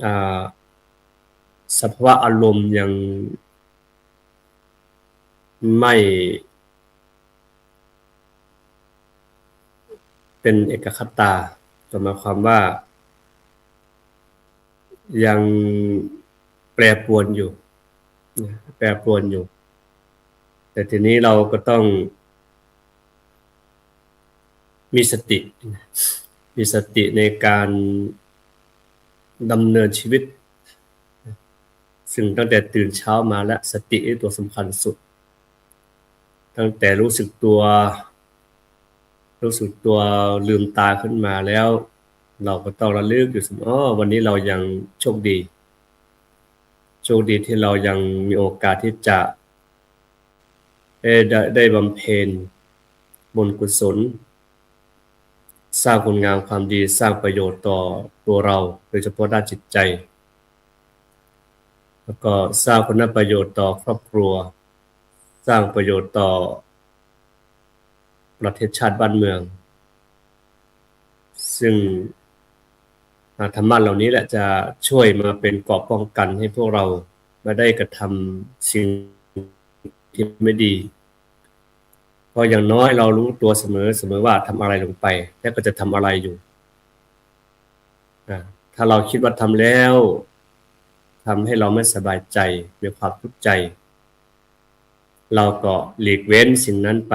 อ่าสภาวะอารมณ์ยังไม่เป็นเอกคตาหมายความว่ายังแปรปรวนอยู่แปรปรวนอยู่แต่ทีนี้เราก็ต้องมีสติมีสติในการดำเนินชีวิตซึ่งตั้งแต่ตื่นเช้ามาแล้วสติเป็นตัวสำคัญสุดตั้งแต่รู้สึกตัวลืมตาขึ้นมาแล้วเราก็ต้องระลึกอยู่เสมอวันนี้เรายังโชคดีที่เรายังมีโอกาสที่จะได้บำเพ็ญบุญกุศลสร้างคุณงามความดีสร้างประโยชน์ต่อตัวเราโดยเฉพาะด้านจิตใจแล้วก็สร้างคุณประโยชน์ต่อครอบครัวสร้างประโยชน์ต่อประเทศชาติบ้านเมืองซึ่งธรรมะเหล่านี้แหละจะช่วยมาเป็นเกราะป้องกันให้พวกเราไม่ได้กระทำสิ่งที่ไม่ดีเพราะอย่างน้อยเรารู้ตัวเสมอว่าทำอะไรลงไปและก็จะทำอะไรอยู่ถ้าเราคิดว่าทำแล้วทำให้เราไม่สบายใจมีความทุกข์ใจเราก็หลีกเว้นสิ่งนั้นไป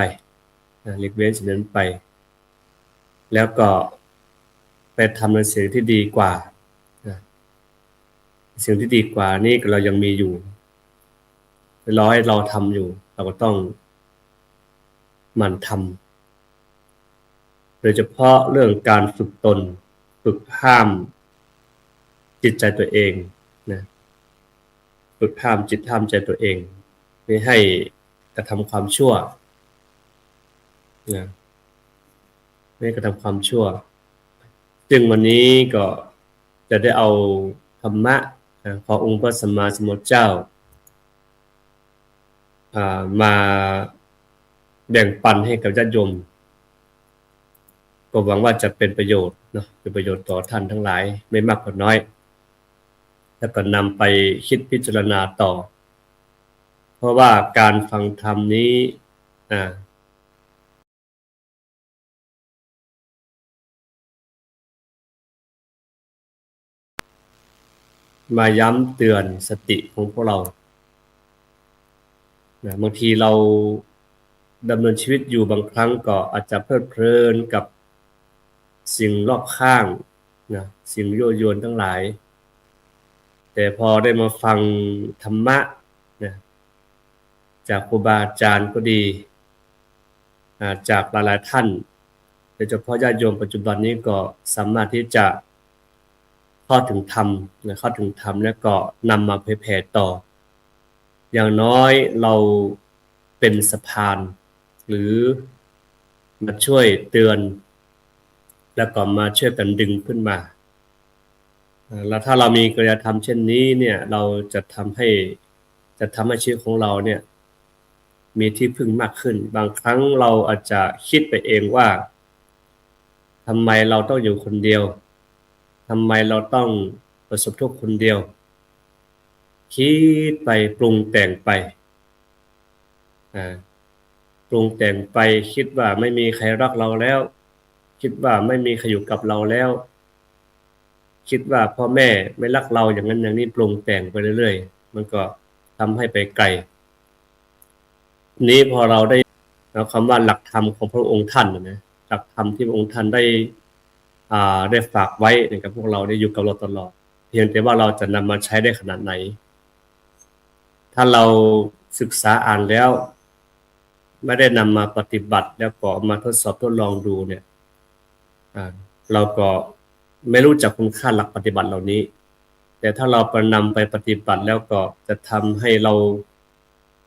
หลีกเว้นสิ่งนั้นไปแล้วก็ไปทำในสิ่งที่ดีกว่าสิ่งที่ดีกว่านี่เรายังมีอยู่รอให้เราทำอยู่เราก็ต้องหมั่นทำโดยเฉพาะเรื่องการฝึกตนฝึกห้ามจิตใจตัวเองนะฝึกห้ามจิตห้ามใจตัวเองไม่ให้กระทำความชั่วนะไม่ให้กระทำความชั่วซึ่งวันนี้ก็จะได้เอาธรรมะขององค์พระสัมมาสัมพุทธเจ้ามาแบ่งปันให้กับญาติโยมก็หวังว่าจะเป็นประโยชน์เนาะเป็นประโยชน์ต่อท่านทั้งหลายไม่มากก็น้อยแล้วก็นำไปคิดพิจารณาต่อเพราะว่าการฟังธรรมนี้มาย้ำเตือนสติของพวกเราบางทีเราดำเนินชีวิตอยู่บางครั้งก็อาจจะเพลิดเพลินกับสิ่งรอบข้างนะสิ่งยั่วยวนทั้งหลายแต่พอได้มาฟังธรรมะนะจากครูบาอาจารย์ก็ดีจากหลายๆท่านโดยเฉพาะญาติโยมปัจจุบันนี้ก็สามารถที่จะเข้าถึงธรรมนะเข้าถึงธรรมแล้วก็นำมาเผยแผ่ต่ออย่างน้อยเราเป็นสะพานหรือมาช่วยเตือนแล้วก็มาช่วยกันดึงขึ้นมาแล้วถ้าเรามีกิริยธรรมเช่นนี้เนี่ยเราจะทำให้ชีวิตของเราเนี่ยมีที่พึ่งมากขึ้นบางครั้งเราอาจจะคิดไปเองว่าทำไมเราต้องอยู่คนเดียวทำไมเราต้องประสบทุกข์คนเดียวคิดไปปรุงแต่งไปอ่าปรุงแต่งไปคิดว่าไม่มีใครรักเราแล้วคิดว่าไม่มีใครอยู่กับเราแล้วคิดว่าพ่อแม่ไม่รักเราอย่างนั้นอย่างนี้ปรุงแต่งไปเรื่อยๆมันก็ทำให้ไปไกลนี้พอเราได้คำว่าหลักธรรมของพระองค์ท่านนะหลักธรรมที่พระองค์ท่านได้ฝากไว้กับพวกเราได้อยู่กับเราตลอดเพียงแต่ว่าเราจะนำมาใช้ได้ขนาดไหนถ้าเราศึกษาอ่านแล้วไม่ได้นำมาปฏิบัติแล้วก็มาทดสอบทดลองดูเนี่ยเราก็ไม่รู้จักคุณค่าหลักปฏิบัติเหล่านี้แต่ถ้าเราประนำไปปฏิบัติแล้วก็จะทำให้เรา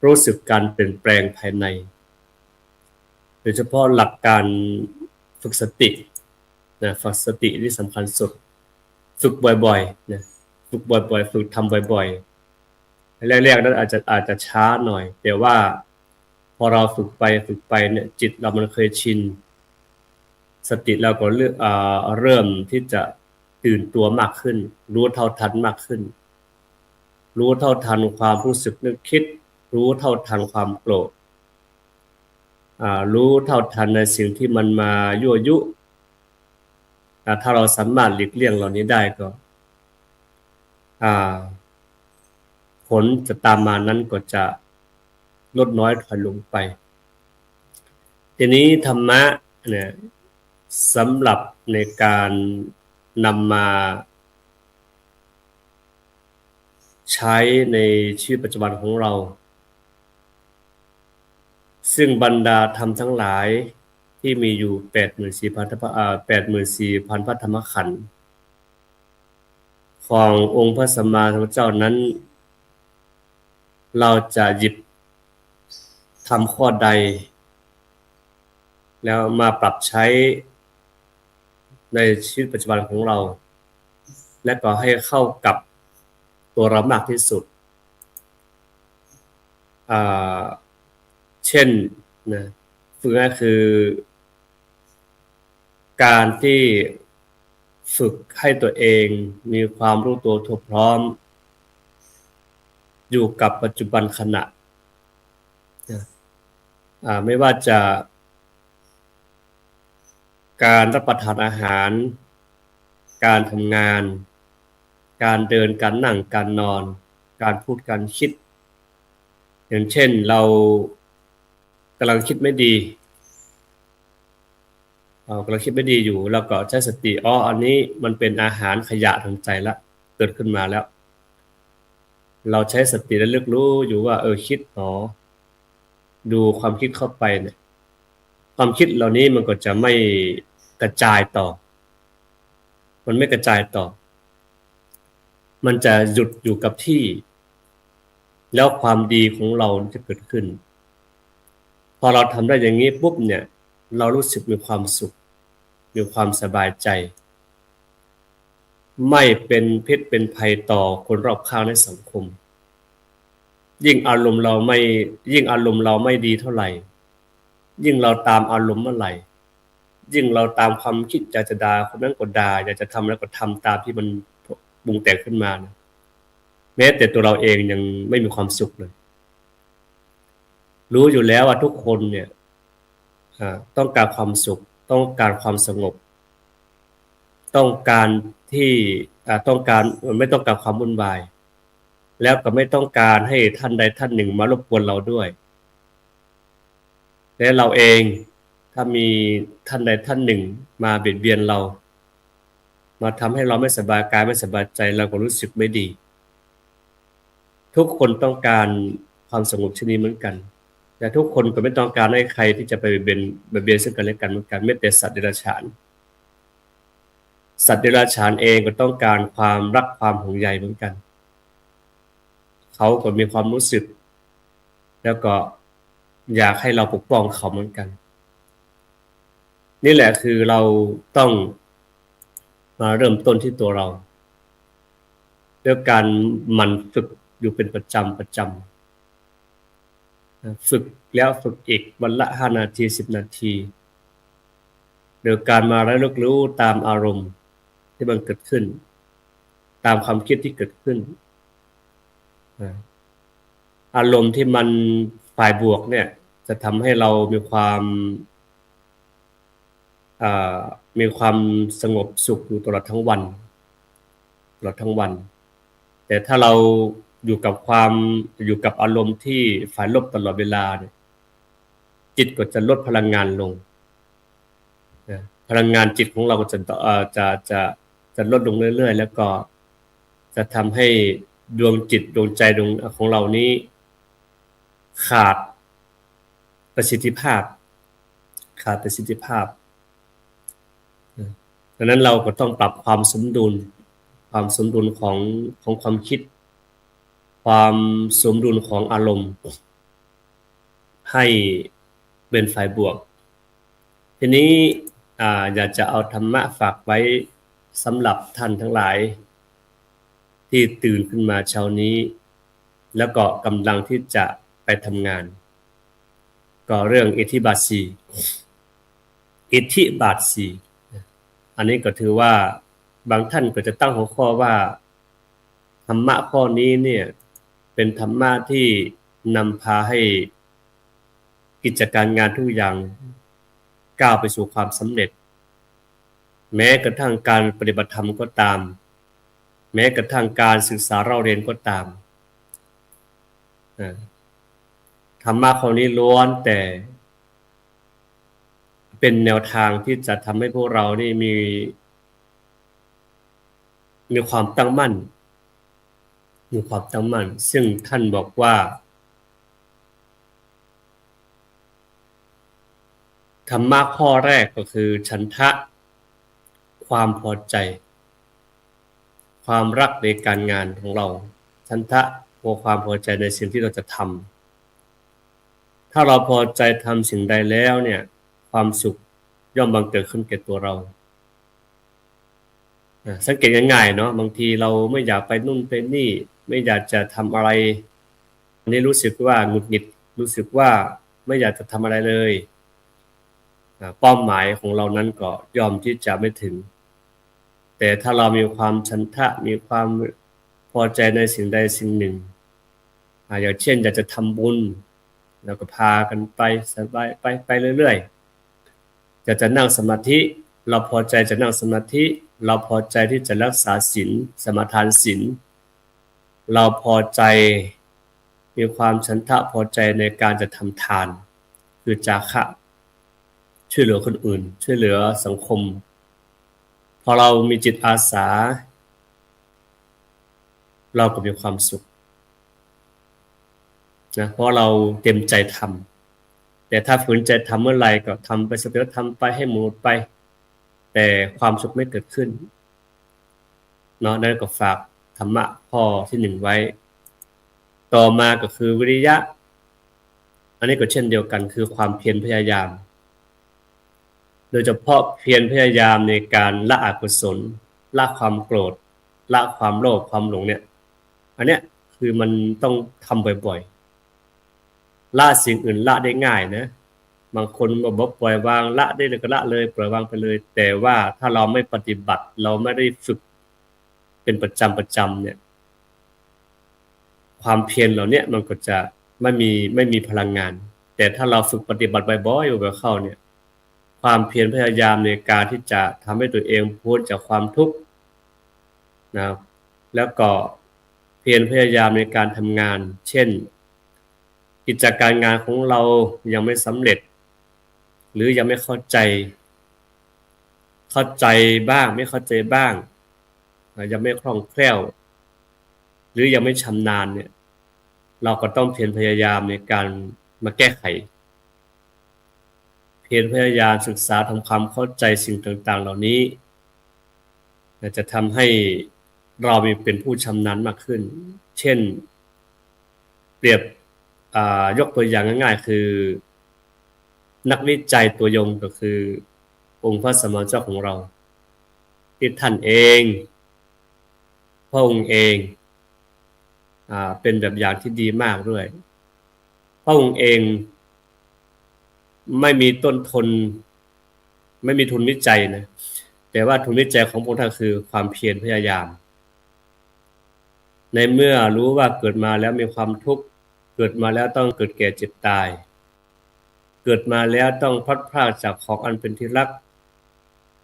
รู้สึกการเปลี่ยนแปลงภายในโดยเฉพาะหลักการฝึกสตินะฝึกสติที่สำคัญสุดฝึกบ่อยๆนะฝึกบ่อยๆฝึกทำบ่อยๆแรกๆนั้นอาจจะช้าหน่อยแต่ว่าพอเราฝึกไปเนี่ยจิตเรามันเคยชินสติเราก็เริ่มที่จะ ตื่นตัวมากขึ้นรู้เท่าทันมากขึ้นรู้เท่าทันความรู้สึกนึกคิดรู้เท่าทันความโกรธรู้เท่าทันในสิ่งที่มันมายั่วยุถ้าเราสามารถหลีกเลี่ยงเหล่านี้ได้ก็ผลจะตามมานั้นก็จะลดน้อยถอยลงไปทีนี้ธรรมะเนี่ยสำหรับในการนำมาใช้ในชีวิตปัจจุบันของเราซึ่งบรรดาธรรมทั้งหลายที่มีอยู่ 84,000 พระธรรมขันธ์ขององค์พระสัมมาสัมพุทธเจ้านั้นเราจะหยิบทำข้อใดแล้วมาปรับใช้ในชีวิตปัจจุบันของเราและก็ให้เข้ากับตัวเรามากที่สุดเช่นนะฝึกง่ายคือการที่ฝึกให้ตัวเองมีความรู้ตัวทั่วพร้อมอยู่กับปัจจุบันขณะไม่ว่าจะการรับประทานอาหารการทำงานการเดินการนั่งการนอนการพูดการคิดอย่างเช่นเรากำลังคิดไม่ดีกำลังคิดไม่ดีอยู่แล้วก็ใช้สติอันนี้มันเป็นอาหารขยะทางใจละเกิดขึ้นมาแล้วเราใช้สติและเลือกรู้อยู่ว่าคิดดูความคิดเข้าไปเนี่ยความคิดเหล่านี้มันก็จะไม่กระจายต่อมันไม่กระจายต่อมันจะหยุดอยู่กับที่แล้วความดีของเราจะเกิดขึ้นพอเราทำได้อย่างนี้ปุ๊บเนี่ยเรารู้สึกมีความสุขมีความสบายใจไม่เป็นพิษเป็นภัยต่อคนรอบข้างในสังคมยิ่งอารมณ์เราไม่ดีเท่าไหร่ยิ่งเราตามอารมณ์เมื่อไหร่ยิ่งเราตามความคิดอยากจะด่าคนนั้นก็ด่าอยากจะทำแล้วก็ทำตามที่มันปรุงแต่งขึ้นมานะแม้แต่ตัวเราเองยังไม่มีความสุขเลยรู้อยู่แล้วว่าทุกคนเนี่ยต้องการความสุขต้องการความสงบต้องการที่ต้องการไม่ต้องการความวุ่นวายแล้วก็ไม่ต้องการให้ท่านใดท่านหนึ่งมารบกวนเราด้วยและเราเองถ้ามีท่านใดท่านหนึ่งมาเบียดเบียนเรามาทำให้เราไม่สบายกายไม่สบายใจเราก็รู้สึกไม่ดีทุกคนต้องการความสงบเช่นนี้เหมือนกันแต่ทุกคนก็ไม่ต้องการให้ใครที่จะไปเบียดเบียนซึ่งกันและกันเหมือนกันไม่แต่สัตว์เดรัจฉานสัตว์เดรัจฉานเองก็ต้องการความรักความห่วงใยเหมือนกันเขาก็มีความรู้สึกแล้วก็อยากให้เราปกป้องเขาเหมือนกันนี่แหละคือเราต้องมาเริ่มต้นที่ตัวเราด้วยการหมั่นฝึกอยู่เป็นประจำฝึกแล้วฝึกอีกวันละ5 นาที10 นาทีโดยการมาระลึกรู้ตามอารมณ์ที่มันเกิดขึ้นตามความคิดที่เกิดขึ้นอารมณ์ที่มันฝ่ายบวกเนี่ยจะทำให้เรามีความสงบสุขอยู่ตลอดทั้งวันแต่ถ้าเราอยู่กับอารมณ์ที่ฝ่ายลบตลอดเวลาเนี่ยจิตก็จะลดพลังงานลงพลังงานจิตของเราก็จะลดลงเรื่อยๆแล้วก็จะทำให้ดวงจิตดวงใจของเรานี้ขาดประสิทธิภาพดังนั้นเราก็ต้องปรับความสมดุลของความคิดความสมดุลของอารมณ์ให้เป็นฝ่ายบวกทีนี้อยากจะเอาธรรมะฝากไว้สำหรับท่านทั้งหลายที่ตื่นขึ้นมาเช้านี้แล้วก็กำลังที่จะไปทำงานก็เรื่องอิทธิบาท 4อันนี้ก็ถือว่า บางท่านก็จะตั้งหัวข้อว่าธรรมะข้อนี้เนี่ยเป็นธรรมะที่นำพาให้กิจการงานทุกอย่างก้าวไปสู่ความสำเร็จแม้กระทั่งการปฏิบัติธรรมก็ตามแม้กระทั่งการศึกษาเราเรียนก็ตามธรรมะข้อนี้ล้วนแต่เป็นแนวทางที่จะทำให้พวกเรานี่มีความตั้งมั่นซึ่งท่านบอกว่าธรรมะข้อแรกก็คือฉันทะความพอใจความรักในการงานของเราฉันทะความพอใจในสิ่งที่เราจะทำถ้าเราพอใจทำสิ่งใดแล้วเนี่ยความสุขย่อมบังเกิดขึ้นแก่ตัวเราสังเกตง่ายๆเนาะบางทีเราไม่อยากไปนู่นไปนี่ไม่อยากจะทำอะไรอันนี้รู้สึกว่าหงุดหงิดรู้สึกว่าไม่อยากจะทำอะไรเลยเป้าหมายของเรานั้นก็ยอมที่จะไม่ถึงแต่ถ้าเรามีความฉันทะมีความพอใจในสิ่งใดสิ่งหนึ่งอย่างเช่นอยากจะทำบุญเราก็พากันไปสบายไปเรื่อยๆจะนั่งสมาธิเราพอใจจะนั่งสมาธิเราพอใจที่จะรักษาศีลสมาทานศีลเราพอใจมีความฉันทะพอใจในการจะทำทานคือจาคะช่วยเหลือคนอื่นช่วยเหลือสังคมพอเรามีจิตอาสาเราก็มีความสุขนะเพราะเราเต็มใจทำแต่ถ้าฝืนใจทำเมื่อไหร่ก็ทำไปสักเดี๋ยวทำไปให้หมดไปแต่ความสุขไม่เกิดขึ้นเนาะนั่นก็ฝากธรรมะข้อที่หนึ่งไว้ต่อมาก็คือวิริยะอันนี้ก็เช่นเดียวกันคือความเพียรพยายามโดยเฉพาะเพียรพยายามในการละอกุศลละความโกรธละความโลภความหลงเนี่ยอันเนี้ยคือมันต้องทำบ่อยๆละสิ่งอื่นละได้ง่ายนะบางคนบอกปล่อยวางละได้เลยก็ละเลยปล่อยวางไปเลยแต่ว่าถ้าเราไม่ปฏิบัติเราไม่ได้ฝึกเป็นประจำเนี่ยความเพียรเหล่านี้มันก็จะไม่มีพลังงานแต่ถ้าเราฝึกปฏิบัติบ่อยๆอยู่แบบเข้าเนี่ยความเพียรพยายามในการที่จะทำให้ตัวเองพ้นจากความทุกข์นะครับแล้วก็เพียรพยายามในการทำงานเช่นกิจการงานของเรายังไม่สำเร็จหรือยังไม่เข้าใจบ้างไม่เข้าใจบ้างยังไม่คล่องแคล่วหรือยังไม่ชำนาญเนี่ยเราก็ต้องเพียรพยายามในการมาแก้ไขเพียรพยายามศึกษาทำความเข้าใจสิ่งต่างๆเหล่านี้จะทำให้เราเป็นผู้ชำนาญมากขึ้นเช่นเปรียบยกตัวอย่างง่ายๆคือนักวิจัยตัวยงก็คือองค์พระสัมมาสัมพุทธเจ้าของเราที่ท่านเองพระองค์เองเป็นแบบอย่างที่ดีมากด้วยพระองค์เองไม่มีต้นทุนไม่มีทุนวิจัยนะแต่ว่าทุนวิจัยของพระองค์ท่านคือความเพียรพยายามในเมื่อรู้ว่าเกิดมาแล้วมีความทุกข์เกิดมาแล้วต้องเกิดแก่เจ็บตายเกิดมาแล้วต้องพลัดพรากจากของอันเป็นที่รัก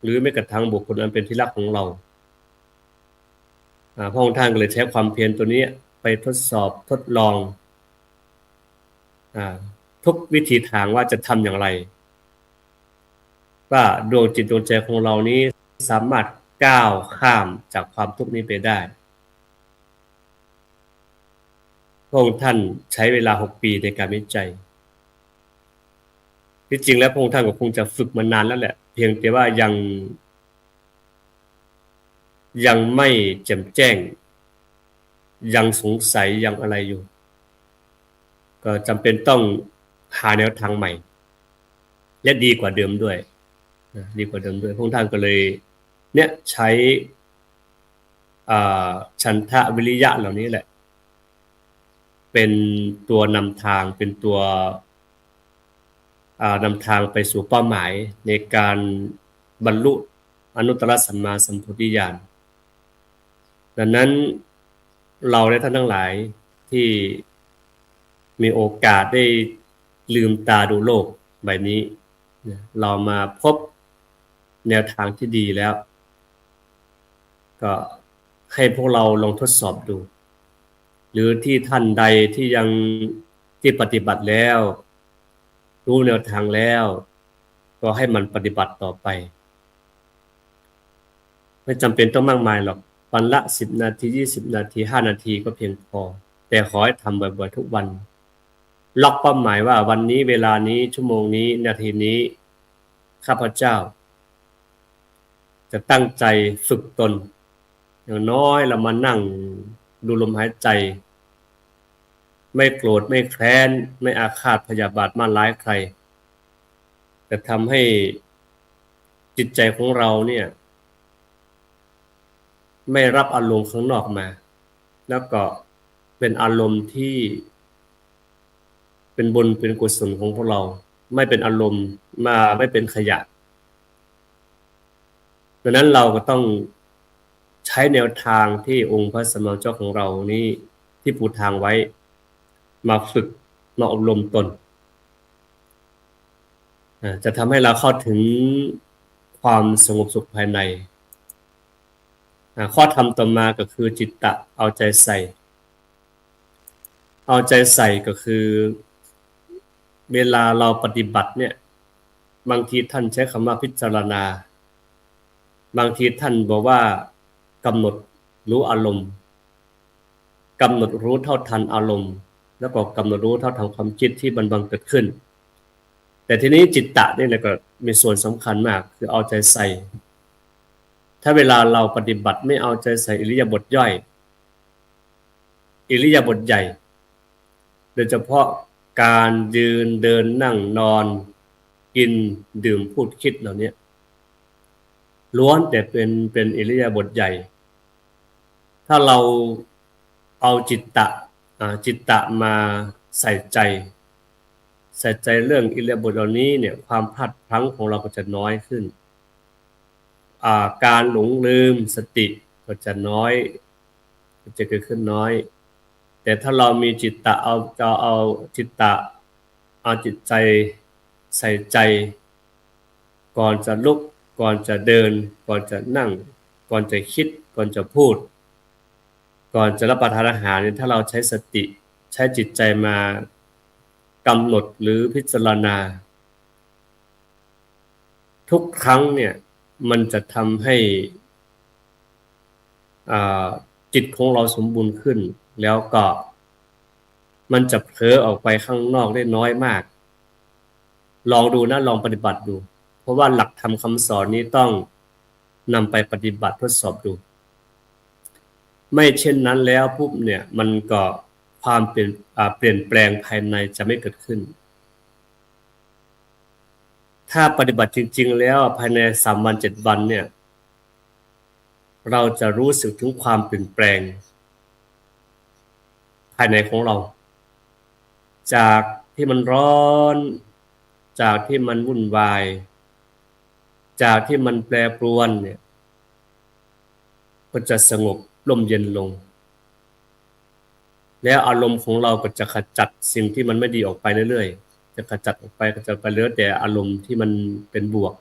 หรือแม้กระทั่งบุคคลอันเป็นที่รักของเราพระองค์ท่านก็เลยใช้ความเพียรตัวนี้ไปทดสอบทดลองทุกวิธีทางว่าจะทำอย่างไรว่าดวงจิตดวงใจของเรานี้สามารถก้าวข้ามจากความทุกข์นี้ไปได้พระองค์ท่านใช้เวลา6 ปีในการวิจัยที่จริงแล้วพระองค์ท่านก็คงจะฝึกมานานแล้วแหละเพียงแต่ว่ายังไม่แจ่มแจ้งยังสงสัยยังอะไรอยู่ก็จำเป็นต้องหาแนวทางใหม่และดีกว่าเดิมด้วยพระองค์ท่านก็เลยเนี่ยใช้ฉันทะวิริยะเหล่านี้แหละเป็นตัวนำทางเป็นตัวนำทางไปสู่เป้าหมายในการบรรลุอนุตตรสัมมาสัมโพธิญาณ ดังนั้นเราและท่านทั้งหลายที่มีโอกาสได้ลืมตาดูโลกใบนี้เรามาพบแนวทางที่ดีแล้วก็ให้พวกเราลองทดสอบดูหรือที่ท่านใดที่ยังที่ปฏิบัติแล้วรู้แนวทางแล้วก็ให้มันปฏิบัติต่อไปไม่จำเป็นต้องมากมายหรอกวันละ10นาที20นาที5นาทีก็เพียงพอแต่ขอให้ทำบ่อยๆทุกวันล็อกเป้าหมายว่าวันนี้เวลานี้ชั่วโมงนี้นาทีนี้ข้าพเจ้าจะตั้งใจฝึกตนอย่างน้อยเรามานั่งดูลมหายใจไม่โกรธไม่แค้นไม่อาฆาตพยาบาทมาร้ายใครจะทำให้จิตใจของเราเนี่ยไม่รับอารมณ์ข้างนอกมาแล้วก็เป็นอารมณ์ที่เป็นบุญเป็นกุศลของพวกเราไม่เป็นอารมณ์มาไม่เป็นขยะดังนั้นเราก็ต้องใช้แนวทางที่องค์พระสัมมาสัมพุทธเจ้าของเรานี้ที่ปูทางไว้มาฝึกมาอบรมตนจะทำให้เราเข้าถึงความสงบสุขภายในข้อธรรมต่อมาก็คือจิตตะเอาใจใส่เอาใจใส่ก็คือเวลาเราปฏิบัติเนี่ยบางทีท่านใช้คำว่าพิจารณาบางทีท่านบอกว่ากำหนดรู้อารมณ์กำหนดรู้เท่าทันอารมณ์แล้วก็กำหนดรู้เท่าทันความคิดที่บังเกิดขึ้นแต่ทีนี้จิตตะนี่ก็มีส่วนสำคัญมากคือเอาใจใส่ถ้าเวลาเราปฏิบัติไม่เอาใจใส่อิริยาบถย่อยอิริยาบถใหญ่โดยเฉพาะการยืนเดินนั่งนอนกินดื่มพูดคิดเหล่านี้ล้วนแต่เป็นอิริยาบถใหญ่ถ้าเราเอาจิตตะมาใส่ใจเรื่องอิริยาบถเหล่านี้เนี่ยความพลาดพลั้งของเราก็จะน้อยขึ้นการหลงลืมสติก็จะน้อยจะเกิดขึ้นน้อยแต่ถ้าเรามีจิตตะเอาจิตตะเอาจิตใจใส่ใจก่อนจะลุกก่อนจะเดินก่อนจะนั่งก่อนจะคิดก่อนจะพูดก่อนจะรับประทานอาหารเนี่ยถ้าเราใช้สติใช้จิตใจมากำหนดหรือพิจารณาทุกครั้งเนี่ยมันจะทำให้จิตของเราสมบูรณ์ขึ้นแล้วก็มันจะเผลอออกไปข้างนอกได้น้อยมากลองดูนะลองปฏิบัติดูเพราะว่าหลักธรรมคำสอนนี้ต้องนำไปปฏิบัติทดสอบดูไม่เช่นนั้นแล้วปุ๊บเนี่ยมันก็ความเปลี่ยนแปลงภายในจะไม่เกิดขึ้นถ้าปฏิบัติจริงๆแล้วภายใน3วัน7วันเนี่ยเราจะรู้สึกถึงความเปลี่ยนแปลงภายในของเราจากที่มันร้อนจากที่มันวุ่นวายจากที่มันแปรปรวนเนี่ยก็จะสงบร่มเย็นลงแล้วอารมณ์ของเราก็จะขจัดสิ่งที่มันไม่ดีออกไปเรื่อยๆจะขจัดออกไปก็จะไปเหลือแต่อารมณ์ที่มันเป็นบวก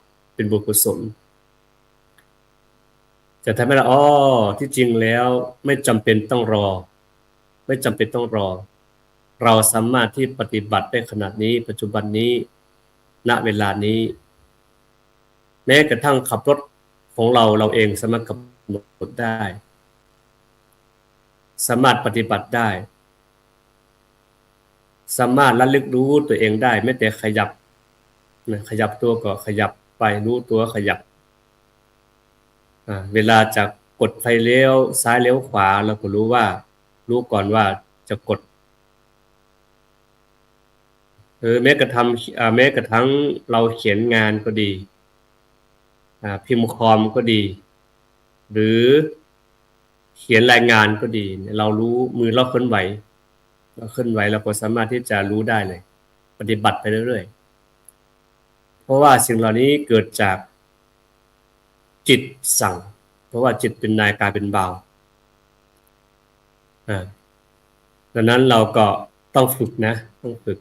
กุศลจะทำให้เราที่จริงแล้วไม่จำเป็นต้องรอไม่จำเป็นต้องรอเราสามารถที่ปฏิบัติได้ขนาดนี้ปัจจุบันนี้ณเวลานี้แม้กระทั่งขับรถของเราเองสามารถกำหนดได้สามารถปฏิบัติได้สามารถระลึกรู้ตัวเองได้แม้แต่ขยับตัวก็ขยับไปรู้ตัวขยับเวลาจะกดไฟเลี้ยวซ้ายเลี้ยวขวาเราก็รู้ก่อนว่าจะกดแม้กระทั่งเราเขียนงานก็ดีพิมพ์คอมก็ดีหรือเขียนรายงานก็ดีเรารู้มือเราเคลื่อนไหวเราก็สามารถที่จะรู้ได้เลยปฏิบัติไปเรื่อยๆเพราะว่าสิ่งเหล่านี้เกิดจากจิตสั่งเพราะว่าจิตเป็นนายกายเป็นบ่าว อ่าดังนั้นเราก็ต้องฝึกนะต้องฝึก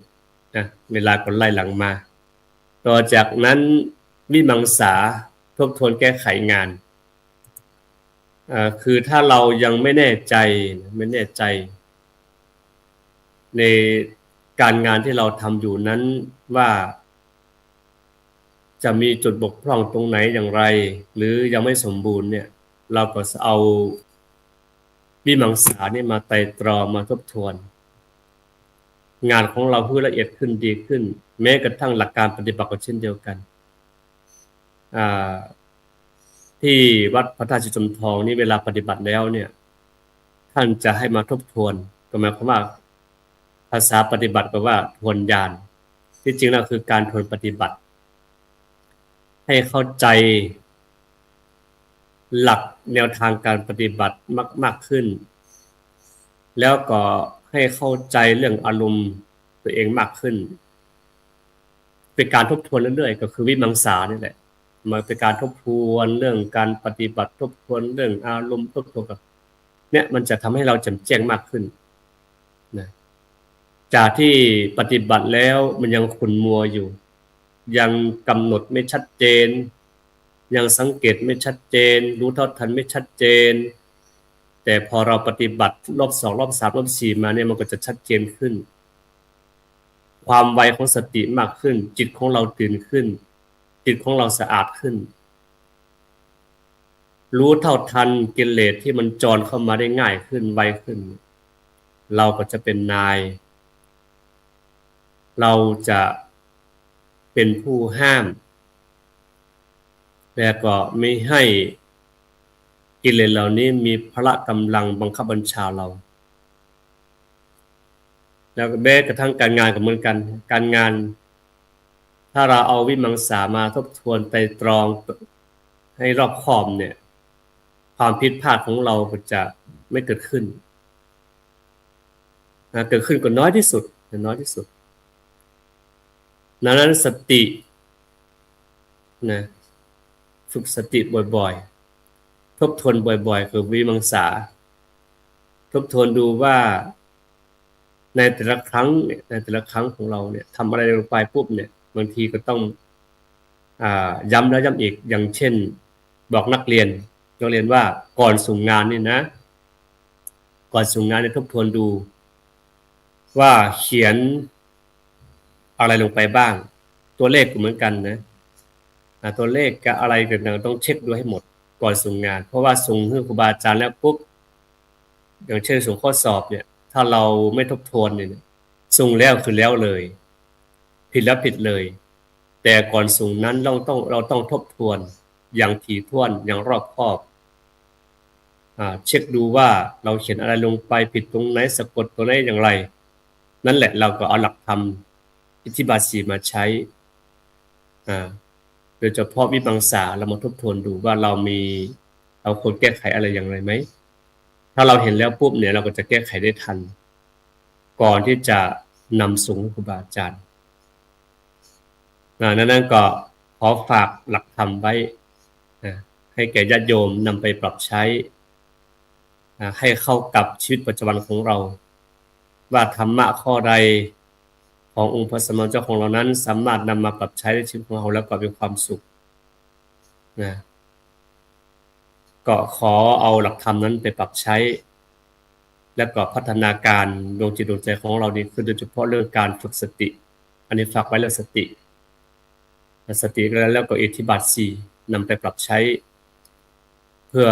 นะเวลาคนไล่หลังมาต่อจากนั้นวิมังสาทบทวนแก้ไขงานคือถ้าเรายังไม่แน่ใจในการงานที่เราทำอยู่นั้นว่าจะมีจุดบกพร่องตรงไหนอย่างไรหรือยังไม่สมบูรณ์เนี่ยเราก็เอาวิมังสาเนี่ยมาไตร่ตรองมาทบทวนงานของเราเพื่อละเอียดขึ้นดีขึ้นแม้กระทั่งหลักการปฏิบัติก็เช่นเดียวกันอ่าที่วัดพระธาตุชิจมทองนี่เวลาปฏิบัติแล้วเนี่ยท่านจะให้มาทบทวนก็หมายความว่าภาษาปฏิบัติแปลว่าทวนญาณที่จริงแล้วคือการทวนปฏิบัติให้เข้าใจหลักแนวทางการปฏิบัติมากขึ้นแล้วก็ให้เข้าใจเรื่องอารมณ์ตัวเองมากขึ้นเป็นการทบทวนเรื่อยๆก็คือวิมังสานี่แหละมาเป็นการทบทวนเรื่องการปฏิบัติทบทวนเรื่องอารมณ์ทบทวนกับเนี่ยมันจะทำให้เราแจ่มแจ้งมากขึ้นนะจากที่ปฏิบัติแล้วมันยังขุ่นมัวอยู่ยังกำหนดไม่ชัดเจนยังสังเกตไม่ชัดเจนรู้เท่าทันไม่ชัดเจนแต่พอเราปฏิบัติรอบ2รอบ3รอบ4มาเนี่ยมันก็จะชัดเจนขึ้นความไวของสติมากขึ้นจิตของเราตื่นขึ้นจิตของเราสะอาดขึ้นรู้เท่าทันกิเลสที่มันจรเข้ามาได้ง่ายขึ้นไวขึ้นเราก็จะเป็นนายเราจะเป็นผู้ห้ามและก็ไม่ให้กิเลสเหล่านี้มีพละกำลังบังคับบัญชาเราแล้วแม้กระทั่งการงานก็เหมือนกันการงานถ้าเราเอาวิมังสามาทบทวนไตร่ตรองให้รอบคอบเนี่ยความผิดพลาดของเราก็จะไม่เกิดขึ้นเกิดขึ้นก็น้อยที่สุดดังนั้นสตินะฝึกสติบ่อยๆทบทวนบ่อยๆคือวิมังสาทบทวนดูว่าในแต่ละครั้งของเราเนี่ยทำอะไรลงไปปุ๊บเนี่ยบางทีก็ต้องย้ำแล้วย้ำอีกอย่างเช่นบอกนักเรียนว่าก่อนส่งงานนี่นะก่อนส่งงานเนี่ยทบทวนดูว่าเขียนอะไรลงไปบ้างตัวเลขก็เหมือนกันนะตัวเลขกับอะไรกันต้องเช็คดูให้หมดก่อนส่งงานเพราะว่าส่งให้ครูบาอาจารย์แล้วปุ๊บอย่างเช่นส่งข้อสอบเนี่ยถ้าเราไม่ทบทวนเนี่ยส่งแล้วคือแล้วเลยผิดแล้วผิดเลยแต่ก่อนส่งนั้นเราต้องทบทวนอย่างถี่ถ้วนอย่างรอบคอบเช็คดูว่าเราเขียนอะไรลงไปผิดตรงไหนสะกดตรงไหนอย่างไรนั่นแหละเราก็เอาหลักธรรมอิทธิบาท4มาใช้โดยเฉพาะวิมังสาเรามาทบทวนดูว่าเราควรแก้ไขอะไรอย่างไรไหมถ้าเราเห็นแล้วปุ๊บเนี่ยเราก็จะแก้ไขได้ทันก่อนที่จะนำส่งครูบาอาจารย์นั้นก็ขอฝากหลักธรรมไว้ให้แก่ญาติโยมนำไปปรับใช้ให้เข้ากับชีวิตประจำวันของเราว่าธรรมะข้อใดขององค์พระสัมมาสัมพุทธเจ้าของเรานั้นสามารถนำมาปรับใช้ในชีวิตของเราแล้วก็มีความสุขนะก็ขอเอาหลักธรรมนั้นไปปรับใช้และก็พัฒนาการดวงจิตดวงใจของเรานี่คือโดยเฉพาะเรื่องการฝึกสติอันนี้ฝากไว้เรื่องสติแล้วก็อิทธิบาท4นำไปปรับใช้เพื่อ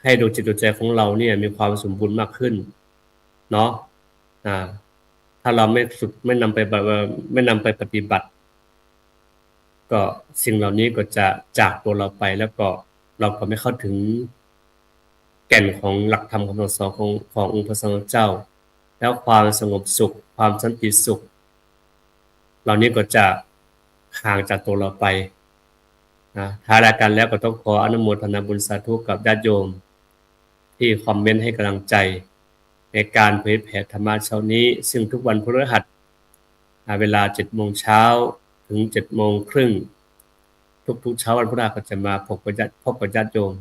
ให้ดวงจิตดวงใจของเราเนี่ยมีความสมบูรณ์มากขึ้นเนาะถ้าเราไม่ฝึกไม่นำไปปฏิบัติก็สิ่งเหล่านี้ก็จะจากตัวเราไปแล้วก็เราก็ไม่เข้าถึงแก่นของหลักธรรมคำสอนขององค์พระสัมมาสัมพุทธเจ้าแล้วความสงบสุขความสันติสุขเหล่านี้ก็จะห่างจากตัวเราไปท้ายรายการแล้วก็ต้องขออนุโมทนาบุญสาธุกับญาติโยมที่คอมเมนต์ให้กำลังใจในการเผยแผ่ธรรมะเช้านี้ซึ่งทุกวันพฤหัสเวลา 7:00 นถึง 7:30 นทุกเช้าวันพฤหัสก็จะมาพบกับญาติโยม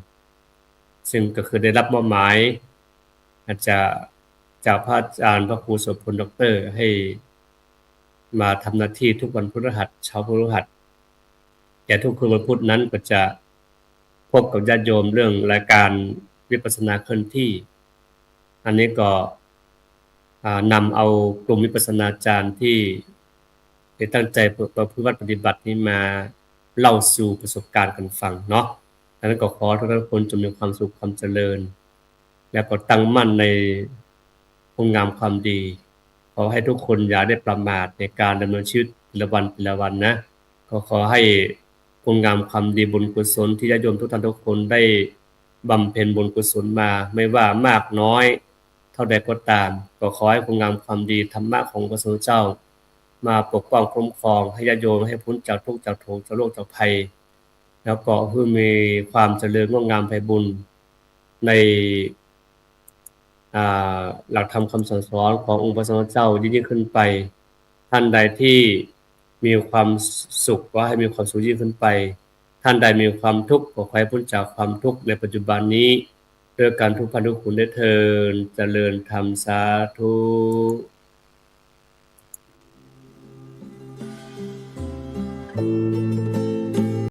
ซึ่งก็คือได้รับมอบหมาย อาจจะจากพระอาจารย์พระครูโสพลด็อกเตอร์ให้มาทำหน้าที่ทุกวันพฤหัสเช้าพฤหัสแต่ทุกคืนวันพุธนั้นก็จะพบกับญาติโยมเรื่องรายการวิปัสสนาเคลื่อนที่อันนี้ก็นำเอากลุ่มวิปัสสนาจารย์ที่ตั้งใจประพฤติปฏิบัตินี้มาเล่าสู่ประสบการณ์กันฟังเนาะดังนั้นก็ขอทุกคนจงมีความสุขความเจริญแล้วก็ตั้งมั่นในคุณงามความดีขอให้ทุกคนอย่าได้ประมาทในการดำเนินชีวิตแต่ละวันนะก็ขอให้คุณงามความดีบุญกุศลที่ญาติโยมทุกท่านทุกคนได้บำเพ็ญบุญกุศลมาไม่ว่ามากน้อยเท่าใดก็ตามก็ขอให้คุณงามความดีธรรมะของพระสงฆ์เจ้ามาปกป้องคุ้มครองให้ญาติโยมให้พ้นจากทุกข์จากโศกจากโรคจากภัยแล้วก็เพื่อมีความเจริญงอกงามไพบูลย์ในหลักธรรมคำสอนขององค์พระสัมมาสัมพุทธเจ้ายิ่งขึ้นไปท่านใดที่มีความสุขก็ให้มีความสุขยิ่งขึ้นไปท่านใดมีความทุกข์ก็ขอให้พ้นจากความทุกข์ในปัจจุบันนี้ด้วยการทุกข์พันทุกข์คุณได้เทอญเจริญธรรมสาธุ